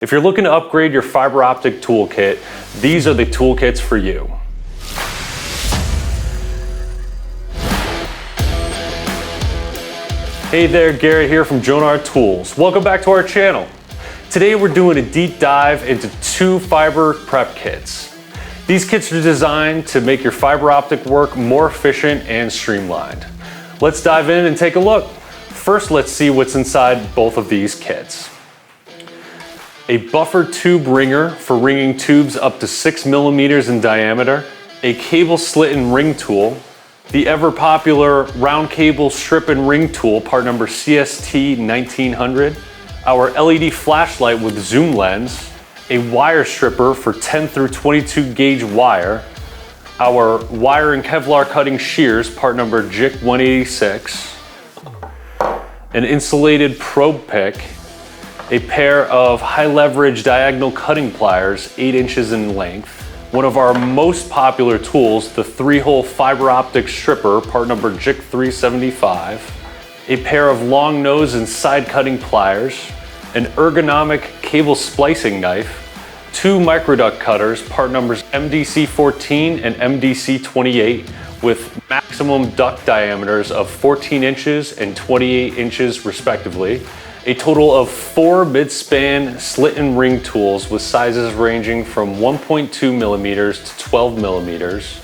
If you're looking to upgrade your fiber optic toolkit, these are the toolkits for you. Hey there, Garrett here from Jonard Tools. Welcome back to our channel. Today we're doing a deep dive into 2 fiber prep kits. These kits are designed to make your fiber optic work more efficient and streamlined. Let's dive in and take a look. First, let's see what's inside both of these kits. A buffer tube ringer for ringing tubes up to 6 millimeters in diameter, a cable slit and ring tool, the ever popular round cable strip and ring tool, part number CST1900, our LED flashlight with zoom lens, a wire stripper for 10 through 22 gauge wire, our wire and Kevlar cutting shears, part number TK-179, an insulated probe pick, a pair of high leverage diagonal cutting pliers, 8 inches in length, one of our most popular tools, the 3-hole fiber optic stripper, part number TK-179B, a pair of long nose and side cutting pliers, an ergonomic cable splicing knife, 2 microduct cutters, part numbers MDC14 and MDC28, with maximum duct diameters of 14 inches and 28 inches respectively, a total of 4 mid-span slit and ring tools with sizes ranging from 1.2 millimeters to 12 millimeters,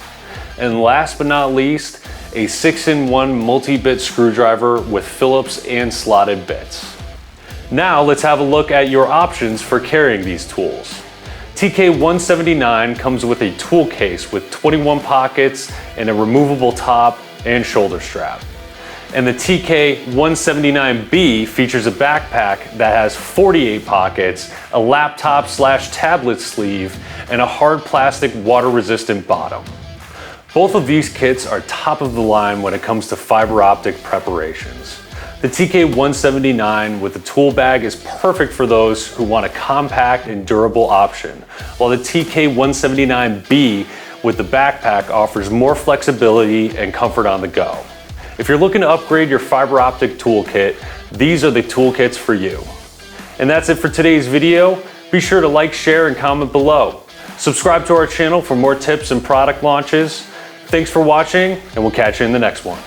and last but not least, a 6-in-1 multi-bit screwdriver with Phillips and slotted bits. Now let's have a look at your options for carrying these tools. TK-179 comes with a tool case with 21 pockets and a removable top and shoulder strap. And the TK-179B features a backpack that has 48 pockets, a laptop/tablet sleeve, and a hard plastic water-resistant bottom. Both of these kits are top of the line when it comes to fiber optic preparations. The TK-179 with the tool bag is perfect for those who want a compact and durable option, while the TK-179B with the backpack offers more flexibility and comfort on the go. If you're looking to upgrade your fiber optic toolkit, these are the toolkits for you. And that's it for today's video. Be sure to like, share, and comment below. Subscribe to our channel for more tips and product launches. Thanks for watching, and we'll catch you in the next one.